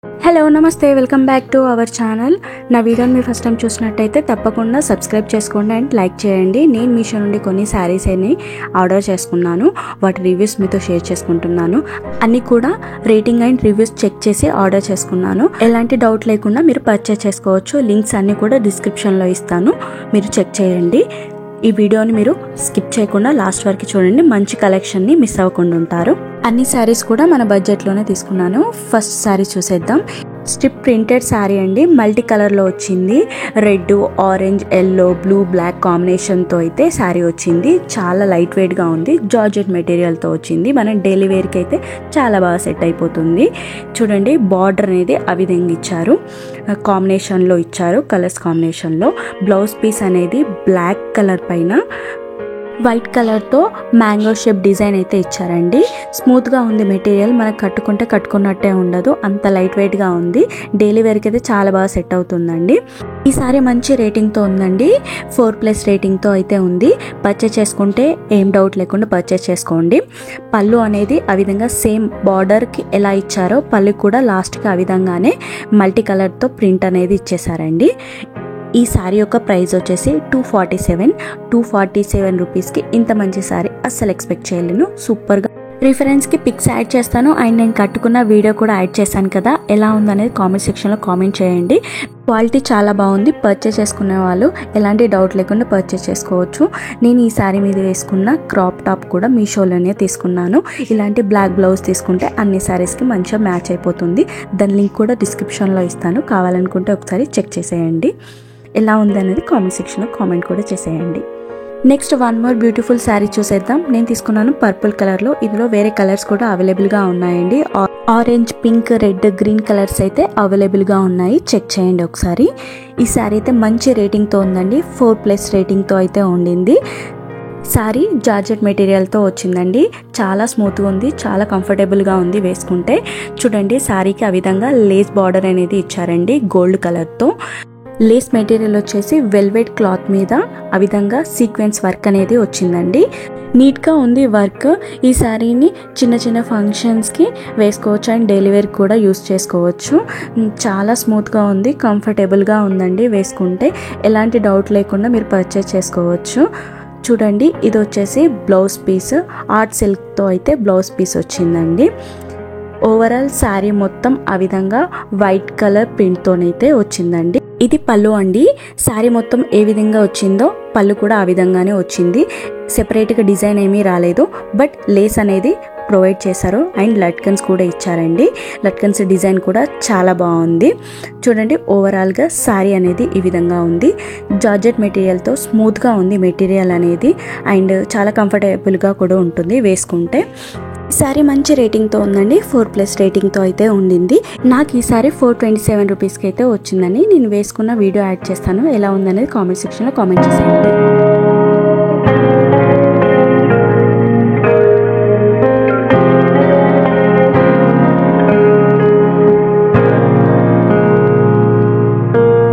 Hello నమస్తే, welcome back to our channel. నా వీడియోని మీరు ఫస్ట్ టైం చూసినట్టయితే తప్పకుండా సబ్స్క్రైబ్ చేసుకోండి అండ్ లైక్ చేయండి. నేను మీషో నుండి కొన్ని శారీస్ అని ఆర్డర్ చేసుకున్నాను. వాటి రివ్యూస్ మీతో షేర్ చేసుకుంటున్నాను. అన్నీ కూడా రేటింగ్ అండ్ రివ్యూస్ చెక్ చేసి ఆర్డర్ చేసుకున్నాను. ఎలాంటి డౌట్ లేకుండా మీరు పర్చేస్ చేసుకోవచ్చు. లింక్స్ అన్నీ కూడా డిస్క్రిప్షన్లో ఇస్తాను, మీరు చెక్ చేయండి. ఈ వీడియోని మీరు స్కిప్ చేయకుండా లాస్ట్ వరకు చూడండి. మంచి కలెక్షన్ని మిస్ అవ్వకుండా ఉంటారు. అన్ని శారీస్ కూడా మన బడ్జెట్లోనే తీసుకున్నాను. ఫస్ట్ శారీ చూసేద్దాం. స్ట్రిప్ ప్రింటెడ్ శారీ అండి. మల్టీ కలర్లో వచ్చింది. Red, orange, yellow, blue, black కాంబినేషన్తో అయితే శారీ వచ్చింది. చాలా లైట్ వెయిట్గా ఉంది. జార్జెట్ మెటీరియల్తో వచ్చింది. మనం డైలీ వేర్కి అయితే చాలా బాగా సెట్ అయిపోతుంది. చూడండి, బార్డర్ అనేది ఆ విధంగా ఇచ్చారు, కాంబినేషన్లో ఇచ్చారు, కలర్స్ కాంబినేషన్లో. బ్లౌజ్ పీస్ అనేది బ్లాక్ కలర్ పైన వైట్ కలర్తో మ్యాంగో షేప్ డిజైన్ అయితే ఇచ్చారండి. స్మూత్గా ఉంది మెటీరియల్. మనకు కట్టుకుంటే కట్టుకున్నట్టే ఉండదు, అంత లైట్ వెయిట్గా ఉంది. డైలీ వేర్కి అయితే చాలా బాగా సెట్ అవుతుందండి. ఈ సారీ మంచి రేటింగ్తో ఉందండి. 4+ రేటింగ్తో అయితే ఉంది. పర్చేస్ చేసుకుంటే ఏం డౌట్ లేకుండా పర్చేస్ చేసుకోండి. పళ్ళు అనేది ఆ విధంగా సేమ్ బార్డర్కి ఎలా ఇచ్చారో పళ్ళు కూడా లాస్ట్కి ఆ విధంగానే మల్టీ కలర్తో ప్రింట్ అనేది ఇచ్చేసారండి. ఈ శారీ యొక్క ప్రైస్ వచ్చేసి 247 రూపీస్కి ఇంత మంచి శారీ అస్సలు ఎక్స్పెక్ట్ చేయలేను. సూపర్గా రిఫరెన్స్కి పిక్స్ యాడ్ చేస్తాను అండ్ నేను కట్టుకున్న వీడియో కూడా యాడ్ చేశాను కదా. ఎలా ఉందనేది కామెంట్ సెక్షన్లో కామెంట్ చేయండి. క్వాలిటీ చాలా బాగుంది. పర్చేస్ చేసుకునే వాళ్ళు ఎలాంటి డౌట్ లేకుండా పర్చేస్ చేసుకోవచ్చు. నేను ఈ శారీ మీద వేసుకున్న క్రాప్ టాప్ కూడా మీషోలోనే తీసుకున్నాను. ఇలాంటి బ్లాక్ బ్లౌజ్ తీసుకుంటే అన్ని శారీస్కి మంచిగా మ్యాచ్ అయిపోతుంది. దాని లింక్ కూడా డిస్క్రిప్షన్లో ఇస్తాను, కావాలనుకుంటే ఒకసారి చెక్ చేసేయండి. ఎలా ఉందనేది కామెంట్ సెక్షన్లో కామెంట్ కూడా చేసేయండి. Next one more beautiful sari చూసేద్దాం. నేను తీసుకున్నాను పర్పుల్ కలర్లో. ఇందులో వేరే కలర్స్ కూడా అవైలబుల్గా ఉన్నాయండి. Orange, pink, red, green colours అయితే అవైలబుల్గా ఉన్నాయి. చెక్ చేయండి ఒకసారి. ఈ శారీ అయితే మంచి రేటింగ్తో ఉందండి. 4+ రేటింగ్తో అయితే ఉండింది. శారీ జార్జెట్ మెటీరియల్తో వచ్చిందండి. చాలా స్మూత్గా ఉంది, చాలా కంఫర్టబుల్గా ఉంది వేసుకుంటే. చూడండి, శారీకి ఆ విధంగా లేస్ బార్డర్ అనేది ఇచ్చారండి గోల్డ్ కలర్తో. లేస్ మెటీరియల్ వచ్చేసి వెల్వెట్ క్లాత్ మీద ఆ విధంగా సీక్వెన్స్ వర్క్ అనేది వచ్చిందండి. నీట్గా ఉంది వర్క్. ఈ శారీని చిన్న చిన్న ఫంక్షన్స్కి వేసుకోవచ్చు అండ్ డైలీ వేర్ కూడా యూస్ చేసుకోవచ్చు. చాలా స్మూత్గా ఉంది, కంఫర్టబుల్గా ఉందండి వేసుకుంటే. ఎలాంటి డౌట్ లేకుండా మీరు పర్చేస్ చేసుకోవచ్చు. చూడండి, ఇది వచ్చేసి బ్లౌజ్ పీస్. ఆర్ట్ సిల్క్తో అయితే బ్లౌజ్ పీస్ వచ్చిందండి. ఓవరాల్ శారీ మొత్తం ఆ విధంగా వైట్ కలర్ ప్రింట్తోనైతే వచ్చిందండి. ఇది పళ్ళు అండి. శారీ మొత్తం ఏ విధంగా వచ్చిందో పళ్ళు కూడా ఆ విధంగానే వచ్చింది. సెపరేట్గా డిజైన్ ఏమీ రాలేదు, బట్ లేస్ అనేది ప్రొవైడ్ చేశారు అండ్ లట్కన్స్ కూడా ఇచ్చారండి. లట్కన్స్ డిజైన్ కూడా చాలా బాగుంది. చూడండి, ఓవరాల్గా శారీ అనేది ఈ విధంగా ఉంది. జార్జెట్ మెటీరియల్తో స్మూత్గా ఉంది మెటీరియల్ అనేది అండ్ చాలా కంఫర్టబుల్గా కూడా ఉంటుంది వేసుకుంటే. శారీ మంచి రేటింగ్తో ఉందండి. 4+ రేటింగ్తో అయితే ఉండింది. నాకు ఈ సారీ 427 రూపీస్కి అయితే వచ్చిందని నేను వేసుకున్న వీడియో యాడ్ చేస్తాను. ఎలా ఉందనేది కామెంట్ సెక్షన్లో కామెంట్ చేసేయండి.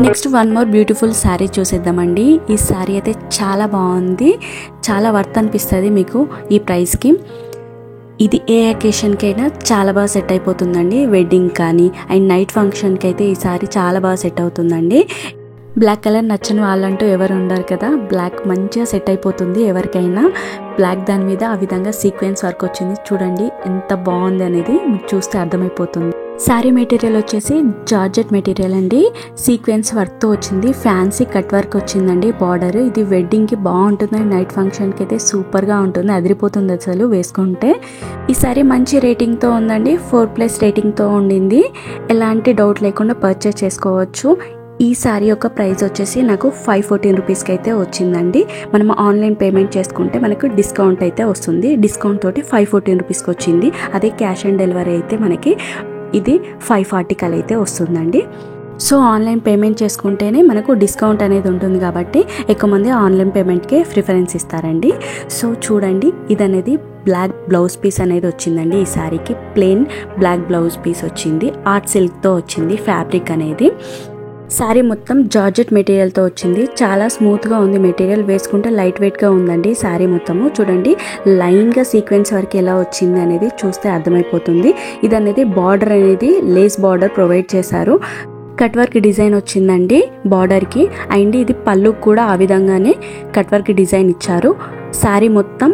Next one more beautiful sari చూసేద్దామండి. ఈ శారీ అయితే చాలా బాగుంది. చాలా వర్త్ అనిపిస్తుంది మీకు ఈ ప్రైస్కి. ఇది ఏ అకేషన్కి అయినా చాలా బాగా సెట్ అయిపోతుందండి. వెడ్డింగ్ కానీ అండ్ నైట్ ఫంక్షన్కి అయితే ఈ సారీ చాలా బాగా సెట్ అవుతుందండి. బ్లాక్ కలర్ నచ్చని వాళ్ళంటూ ఎవరు ఉండరు కదా. బ్లాక్ మంచిగా సెట్ అయిపోతుంది ఎవరికైనా. బ్లాక్ దాని మీద ఆ విధంగా సీక్వెన్స్ వర్క్ వచ్చింది. చూడండి ఎంత బాగుంది అనేది మీకు చూస్తే అర్థమైపోతుంది. శారీ మెటీరియల్ వచ్చేసి జార్జెట్ మెటీరియల్ అండి. సీక్వెన్స్ వర్క్తో వచ్చింది. ఫ్యాన్సీ కట్ వర్క్ వచ్చిందండి బార్డర్. ఇది వెడ్డింగ్కి బాగుంటుంది, నైట్ ఫంక్షన్కి అయితే సూపర్గా ఉంటుంది, అదిరిపోతుంది అసలు వేసుకుంటే. ఈ శారీ మంచి రేటింగ్తో ఉందండి. 4+ రేటింగ్తో ఉండింది. ఎలాంటి డౌట్ లేకుండా పర్చేస్ చేసుకోవచ్చు. ఈ శారీ యొక్క ప్రైస్ వచ్చేసి నాకు 514 రూపీస్కి అయితే వచ్చిందండి. మనం ఆన్లైన్ పేమెంట్ చేసుకుంటే మనకు డిస్కౌంట్ అయితే వస్తుంది. డిస్కౌంట్ తోటి 514 రూపీస్కి వచ్చింది. అదే క్యాష్ ఆన్ డెలివరీ అయితే మనకి ఇది 540 అయితే వస్తుందండి. సో ఆన్లైన్ పేమెంట్ చేసుకుంటేనే మనకు డిస్కౌంట్ అనేది ఉంటుంది కాబట్టి ఎక్కువ మంది ఆన్లైన్ పేమెంట్కే ప్రిఫరెన్స్ ఇస్తారండి. సో చూడండి, ఇది అనేది బ్లాక్ బ్లౌజ్ పీస్ అనేది వచ్చిందండి. ఈ శారీకి ప్లెయిన్ బ్లాక్ బ్లౌజ్ పీస్ వచ్చింది. ఆర్ట్ సిల్క్తో వచ్చింది ఫ్యాబ్రిక్ అనేది. శారీ మొత్తం జార్జెట్ మెటీరియల్తో వచ్చింది. చాలా స్మూత్గా ఉంది మెటీరియల్, వేసుకుంటే లైట్ వెయిట్గా ఉందండి. శారీ మొత్తము చూడండి లైన్గా సీక్వెన్స్ వరకు ఎలా వచ్చింది అనేది చూస్తే అర్థమైపోతుంది. ఇది అనేది బార్డర్ అనేది లేస్ బార్డర్ ప్రొవైడ్ చేశారు. కట్ వర్క్ డిజైన్ వచ్చిందండి బార్డర్కి. అండ్ ఇది పళ్ళు కూడా ఆ విధంగానే కట్ వర్క్ డిజైన్ ఇచ్చారు. శారీ మొత్తం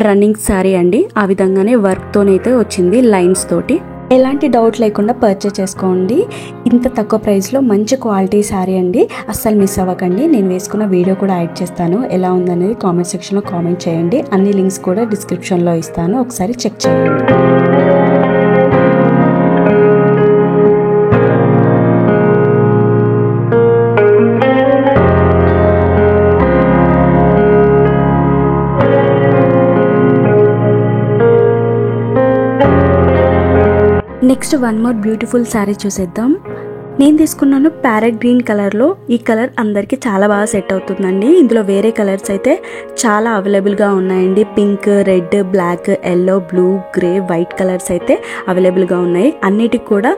రన్నింగ్ శారీ అండి, ఆ విధంగానే వర్క్తోనైతే వచ్చింది లైన్స్ తోటి. ఎలాంటి డౌట్ లేకుండా పర్చేస్ చేసుకోండి. ఇంత తక్కువ ప్రైస్లో మంచి క్వాలిటీ శారీ అండి, అస్సలు మిస్ అవ్వకండి. నేను వేసుకున్న వీడియో కూడా యాడ్ చేస్తాను, ఎలా ఉందనేది కామెంట్ సెక్షన్లో కామెంట్ చేయండి. అన్ని లింక్స్ కూడా డిస్క్రిప్షన్లో ఇస్తాను, ఒకసారి చెక్ చేయండి. Next one more beautiful sari చూసేద్దాం. నేను తీసుకున్నాను ప్యారెట్ గ్రీన్ కలర్లో. ఈ కలర్ అందరికీ చాలా బాగా సెట్ అవుతుందండి. ఇందులో వేరే కలర్స్ అయితే చాలా అవైలబుల్గా ఉన్నాయండి. Pink, red, black, yellow, blue, grey, white colours అయితే అవైలబుల్గా ఉన్నాయి. అన్నిటికి కూడా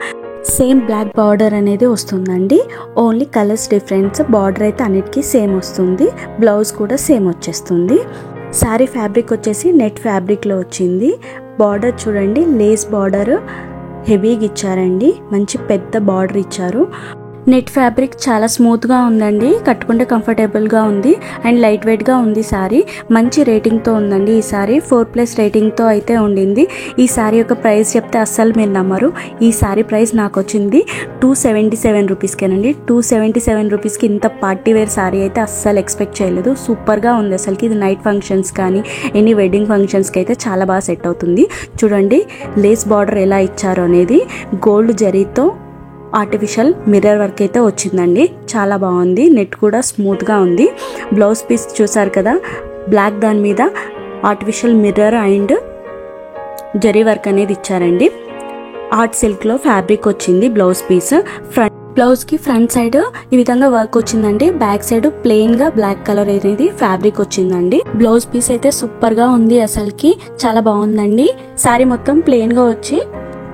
సేమ్ బ్లాక్ బార్డర్ అనేది వస్తుందండి. ఓన్లీ కలర్స్ డిఫరెన్స్, బార్డర్ అయితే అన్నిటికీ సేమ్ వస్తుంది. బ్లౌజ్ కూడా సేమ్ వచ్చేస్తుంది. శారీ ఫ్యాబ్రిక్ వచ్చేసి నెట్ ఫ్యాబ్రిక్లో వచ్చింది. బార్డర్ చూడండి లేస్ బార్డర్ హెవీగా ఇచ్చారండి, మంచి పెద్ద బార్డర్ ఇచ్చారు. నెట్ ఫ్యాబ్రిక్ చాలా స్మూత్గా ఉందండి, కట్టుకుంటే కంఫర్టబుల్గా ఉంది అండ్ లైట్ వెయిట్గా ఉంది. శారీ మంచి రేటింగ్తో ఉందండి. ఈ శారీ 4+ రేటింగ్తో అయితే ఉండింది. ఈ శారీ యొక్క ప్రైస్ చెప్తే అస్సలు మీరు నమ్మరు. ఈ శారీ ప్రైస్ నాకు వచ్చింది 277 రూపీస్కేనండి. 277 రూపీస్కి ఇంత పార్టీ వేర్ శారీ అయితే అస్సలు ఎక్స్పెక్ట్ చేయలేదు. సూపర్గా ఉంది అసలుకి. ఇది నైట్ ఫంక్షన్స్ కానీ ఎనీ వెడ్డింగ్ ఫంక్షన్స్కి అయితే చాలా బాగా సెట్ అవుతుంది. చూడండి లేస్ బార్డర్ ఎలా ఇచ్చారు అనేది, గోల్డ్ జరీతో ఆర్టిఫిషియల్ మిర్రర్ వర్క్ అయితే వచ్చిందండి, చాలా బాగుంది. నెట్ కూడా స్మూత్గా ఉంది. బ్లౌజ్ పీస్ చూసారు కదా, బ్లాక్ దాని మీద artificial mirror and zari work అనేది ఇచ్చారండి. ఆర్ట్ సిల్క్లో ఫ్యాబ్రిక్ వచ్చింది బ్లౌజ్ పీస్. బ్లౌజ్కి ఫ్రంట్ సైడ్ ఈ విధంగా వర్క్ వచ్చిందండి, బ్యాక్ సైడ్ ప్లెయిన్ గా బ్లాక్ కలర్ అనేది ఫ్యాబ్రిక్ వచ్చిందండి. బ్లౌజ్ పీస్ అయితే సూపర్ గా ఉంది, అసలుకి చాలా బాగుందండి. శారీ మొత్తం ప్లెయిన్ గా వచ్చి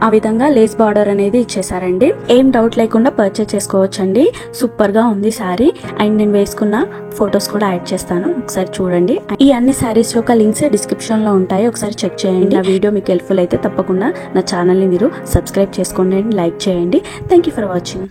ఆ విధంగా లేస్ బార్డర్ అనేది ఇచ్చేసారండి. ఏం డౌట్ లేకుండా పర్చేస్ చేసుకోవచ్చండి. సూపర్ గా ఉంది శారీ. అండ్ నేను వేసుకున్న ఫొటోస్ కూడా యాడ్ చేస్తాను, ఒకసారి చూడండి. ఈ అన్ని శారీస్ యొక్క లింక్స్ డిస్క్రిప్షన్ లో ఉంటాయి, ఒకసారి చెక్ చేయండి. నా వీడియో మీకు హెల్ప్ఫుల్ అయితే తప్పకుండా నా ఛానల్ ని మీరు సబ్స్క్రైబ్ చేసుకోండి, లైక్ చేయండి. Thank you for watching.